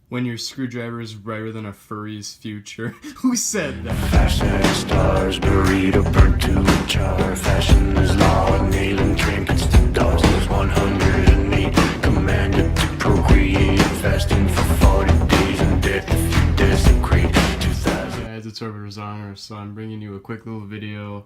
when your screwdriver is brighter than a furry's future. Who said that? Fashion stars, burrito burnt to a char. Fashion is law, nailing trinkets to dolls. There's 108 commanded to procreate. Fasting for 40 days and death if you desecrate. 2000. Guys, it's Orbitor's Honor, so I'm bringing you a quick little video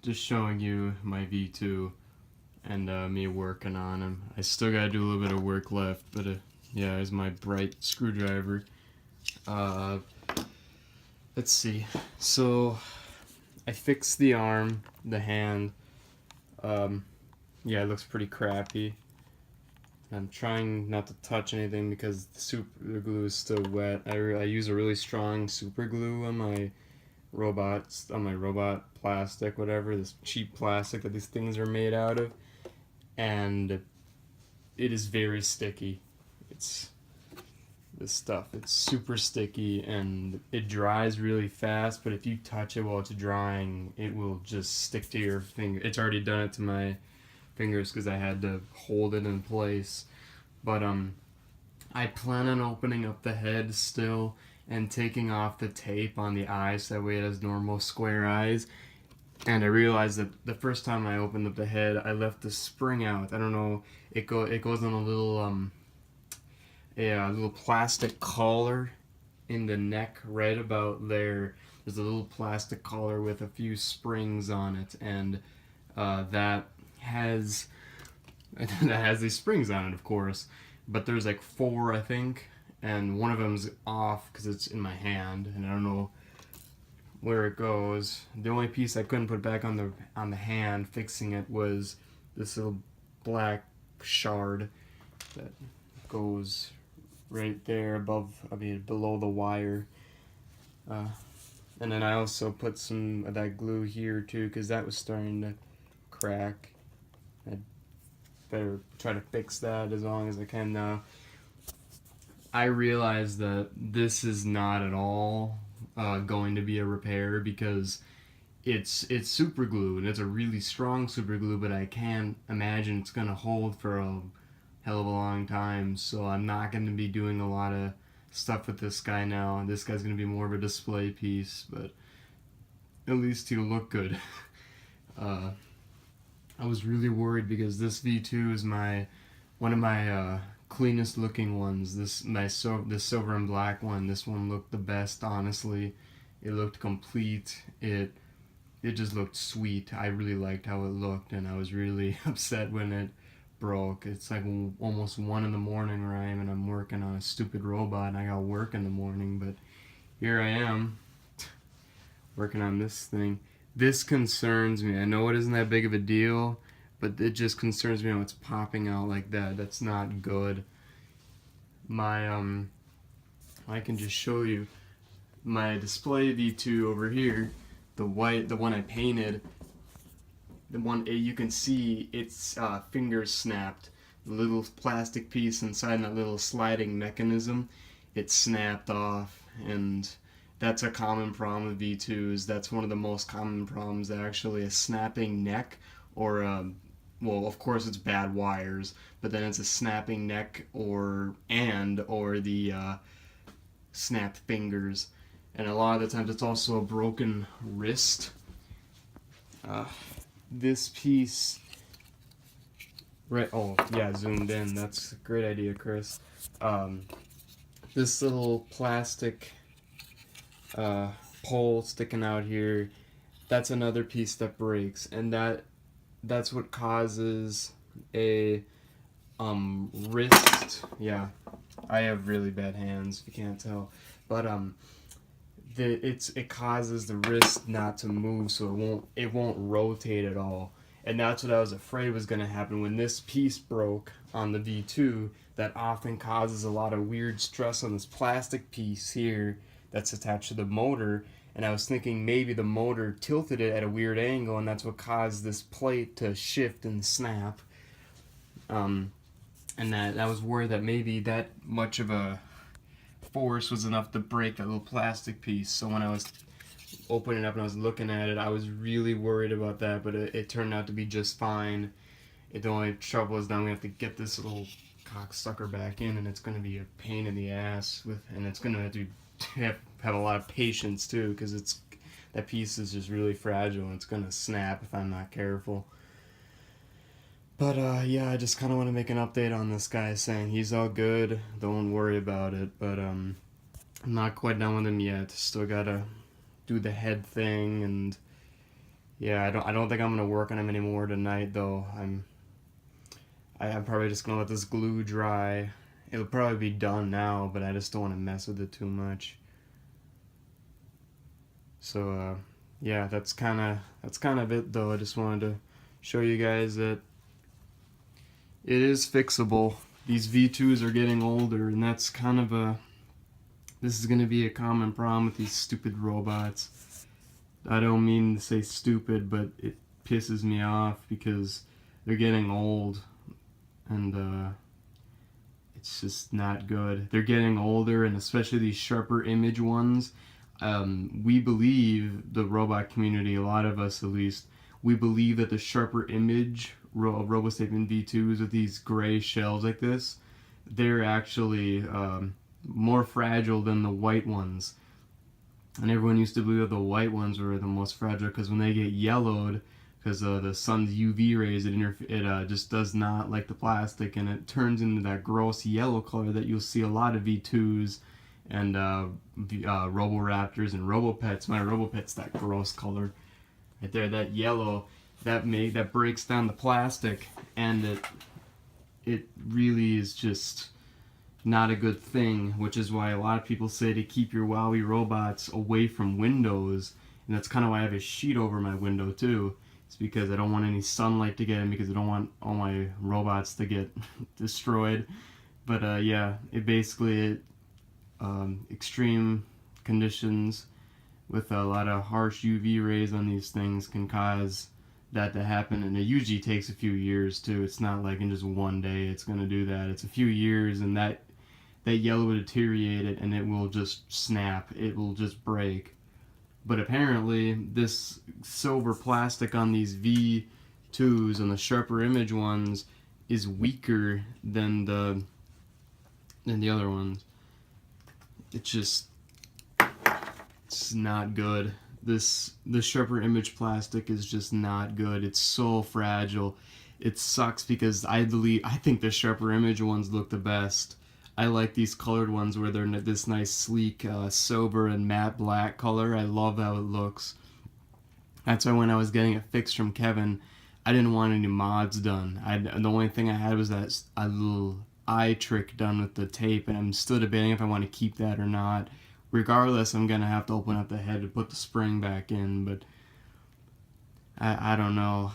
just showing you my V2 and me working on him. I still gotta do a little bit of work left, but yeah, here's my bright screwdriver. Let's see. So I fixed the arm, the hand. Yeah, it looks pretty crappy. I'm trying not to touch anything because the super glue is still wet. I use a really strong super glue on my robot plastic, whatever, this cheap plastic that these things are made out of, and it is very sticky. It's this stuff. It's super sticky and it dries really fast, but if you touch it while it's drying, it will just stick to your finger. It's already done it to my fingers because I had to hold it in place. But I plan on opening up the head still and taking off the tape on the eyes so that way it has normal square eyes. And I realized that the first time I opened up the head, I left the spring out. I don't know, it goes on a little little plastic collar in the neck right about there. There's a little plastic collar with a few springs on it, and that has these springs on it, of course. But there's like 4, I think, and one of them's off because it's in my hand, and I don't know where it goes. The only piece I couldn't put back on the hand fixing it was this little black shard that goes right there below the wire. And then I also put some of that glue here too because that was starting to crack. I better try to fix that as long as I can now. I realize that this is not at all going to be a repair because it's super glue and it's a really strong super glue, but I can't imagine it's gonna hold for a hell of a long time, so I'm not going to be doing a lot of stuff with this guy now. This guy's going to be more of a display piece, but at least he'll look good. I was really worried because this V2 is one of my cleanest looking ones. This silver and black one. This one looked the best, honestly. It looked complete. It just looked sweet. I really liked how it looked, and I was really upset when it broke. It's like almost 1 in the morning where I am, and I'm working on a stupid robot, and I got work in the morning, but here I am working on this thing. This concerns me. I know it isn't that big of a deal, but it just concerns me when it's popping out like that. That's not good. My I can just show you my display V2 over here, the one I painted. The one you can see its fingers snapped. The little plastic piece inside that little sliding mechanism, it snapped off, and that's a common problem with V2s. That's one of the most common problems, actually, a snapping neck, or well, of course it's bad wires, but then it's a snapping neck or the snapped fingers, and a lot of the times it's also a broken wrist. This piece, right? Oh yeah, zoomed in. That's a great idea, Chris. This little plastic pole sticking out here, that's another piece that breaks, and that's what causes a wrist. Yeah, I have really bad hands, if you can't tell, but it causes the wrist not to move, so it won't rotate at all. And that's what I was afraid was going to happen when this piece broke on the V2. That often causes a lot of weird stress on this plastic piece here that's attached to the motor, and I was thinking maybe the motor tilted it at a weird angle, and that's what caused this plate to shift and snap. And that I was worried that maybe that much of a force was enough to break that little plastic piece. So when I was opening it up and I was looking at it, I was really worried about that, but it turned out to be just fine. The only trouble is now we have to get this little cocksucker back in, and it's going to be a pain in the ass and it's going to have to have a lot of patience too, because that piece is just really fragile and it's going to snap if I'm not careful. But yeah, I just kind of want to make an update on this guy, saying he's all good, don't worry about it. But I'm not quite done with him yet. Still gotta do the head thing, and yeah, I don't think I'm gonna work on him anymore tonight though. I'm probably just gonna let this glue dry. It'll probably be done now, but I just don't want to mess with it too much. So yeah, that's kind of it though. I just wanted to show you guys that it is fixable. These V2s are getting older, and that's kind of this is going to be a common problem with these stupid robots. I don't mean to say stupid, but it pisses me off because they're getting old, and it's just not good. They're getting older, and especially these sharper image ones. We believe, the robot community, a lot of us at least, we believe that the sharper image Robosapien V2s with these gray shells like this, they're actually more fragile than the white ones. And everyone used to believe that the white ones were the most fragile because when they get yellowed, because the sun's UV rays, it just does not like the plastic, and it turns into that gross yellow color that you'll see a lot of V2s and Roboraptors and Robopets. My Robopet's that gross color right there, that yellow. That breaks down the plastic, and it really is just not a good thing, which is why a lot of people say to keep your Wowie robots away from windows, and that's kind of why I have a sheet over my window too. It's because I don't want any sunlight to get in, because I don't want all my robots to get destroyed. But yeah, extreme conditions with a lot of harsh UV rays on these things can cause that to happen, and it usually takes a few years too. It's not like in just one day it's going to do that. It's a few years, and that yellow will deteriorate it, and it will just snap. It will just break. But apparently this silver plastic on these V2s and the sharper image ones is weaker than the other ones. It's not good. The sharper image plastic is just not good. It's so fragile. It sucks because I think the sharper image ones look the best. I like these colored ones where they're this nice sleek sober and matte black color. I love how it looks. That's why when I was getting it fixed from Kevin, I didn't want any mods done. The only thing I had was that a little eye trick done with the tape, and I'm still debating if I want to keep that or not. Regardless, I'm going to have to open up the head to put the spring back in, but I don't know.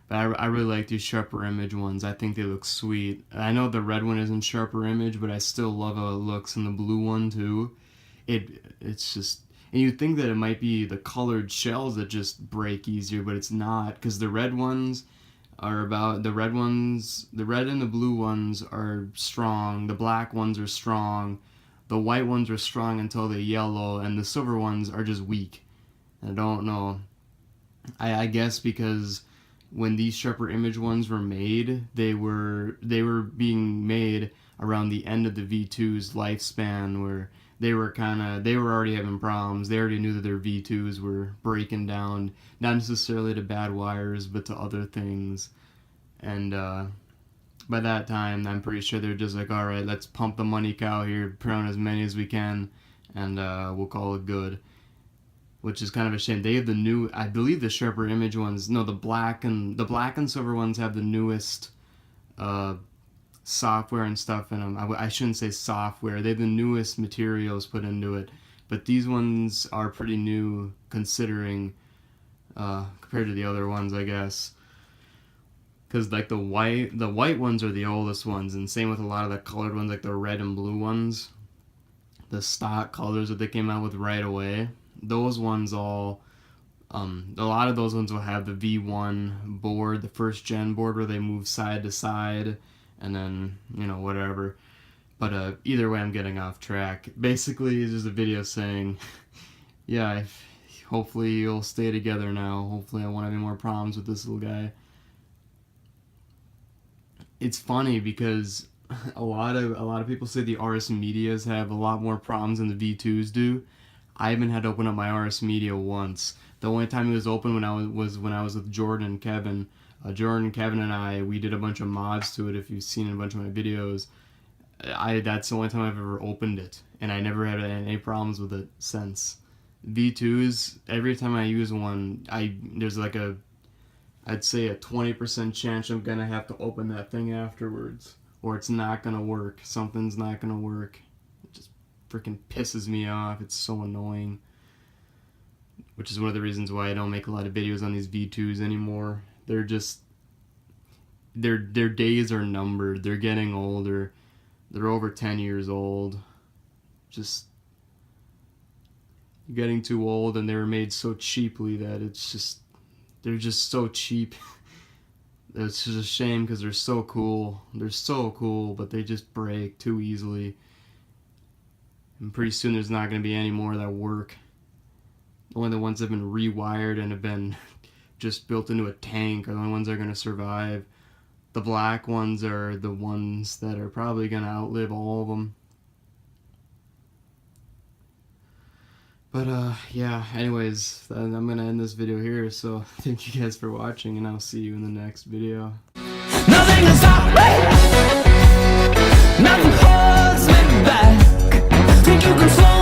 But I really like these sharper image ones. I think they look sweet. I know the red one isn't sharper image, but I still love how it looks, and the blue one too. It's just, and you'd think that it might be the colored shells that just break easier, but it's not, because the red and the blue ones are strong. The black ones are strong. The white ones are strong until they yellow, and the silver ones are just weak. I don't know. I guess because when these sharper image ones were made, they were being made around the end of the V2's lifespan, where they were already having problems. They already knew that their V2s were breaking down, not necessarily to bad wires, but to other things. And by that time, I'm pretty sure they're just like, all right, let's pump the money cow here, put on as many as we can, and we'll call it good. Which is kind of a shame. They have I believe the sharper image ones, no, the black and silver ones have the newest software and stuff in them. I shouldn't say software. They have the newest materials put into it. But these ones are pretty new considering, compared to the other ones, I guess. Because like the white ones are the oldest ones, and same with a lot of the colored ones, like the red and blue ones. The stock colors that they came out with right away. Those ones a lot of those ones will have the V1 board, the first gen board where they move side to side, and then, whatever. But either way, I'm getting off track. Basically, it's just a video saying, yeah, hopefully you'll stay together now. Hopefully I won't have any more problems with this little guy. it's funny because a lot of people say the RS Medias have a lot more problems than the V2s do. I haven't had to open up my RS Media once. The only time it was open when I was with Jordan and Kevin. Jordan, Kevin, and we did a bunch of mods to it. If you've seen a bunch of my videos, that's the only time I've ever opened it, and I never had any problems with it since. V2s, every time I use one, there's like I'd say a 20% chance I'm gonna have to open that thing afterwards, or it's not gonna work. Something's not gonna work. It just freaking pisses me off. It's so annoying. Which is one of the reasons why I don't make a lot of videos on these V2s anymore. They're just their days are numbered. They're getting older. They're over 10 years old. Just getting too old, and they were made so cheaply that they're just so cheap. It's just a shame because they're so cool. They're so cool, but they just break too easily. And pretty soon there's not going to be any more that work. Only the ones that have been rewired and have been just built into a tank are the only ones that are going to survive. The black ones are the ones that are probably going to outlive all of them. But yeah, anyways, I'm going to end this video here, so thank you guys for watching, and I'll see you in the next video. Nothing can stop me. Nothing holds me back. Think you can slow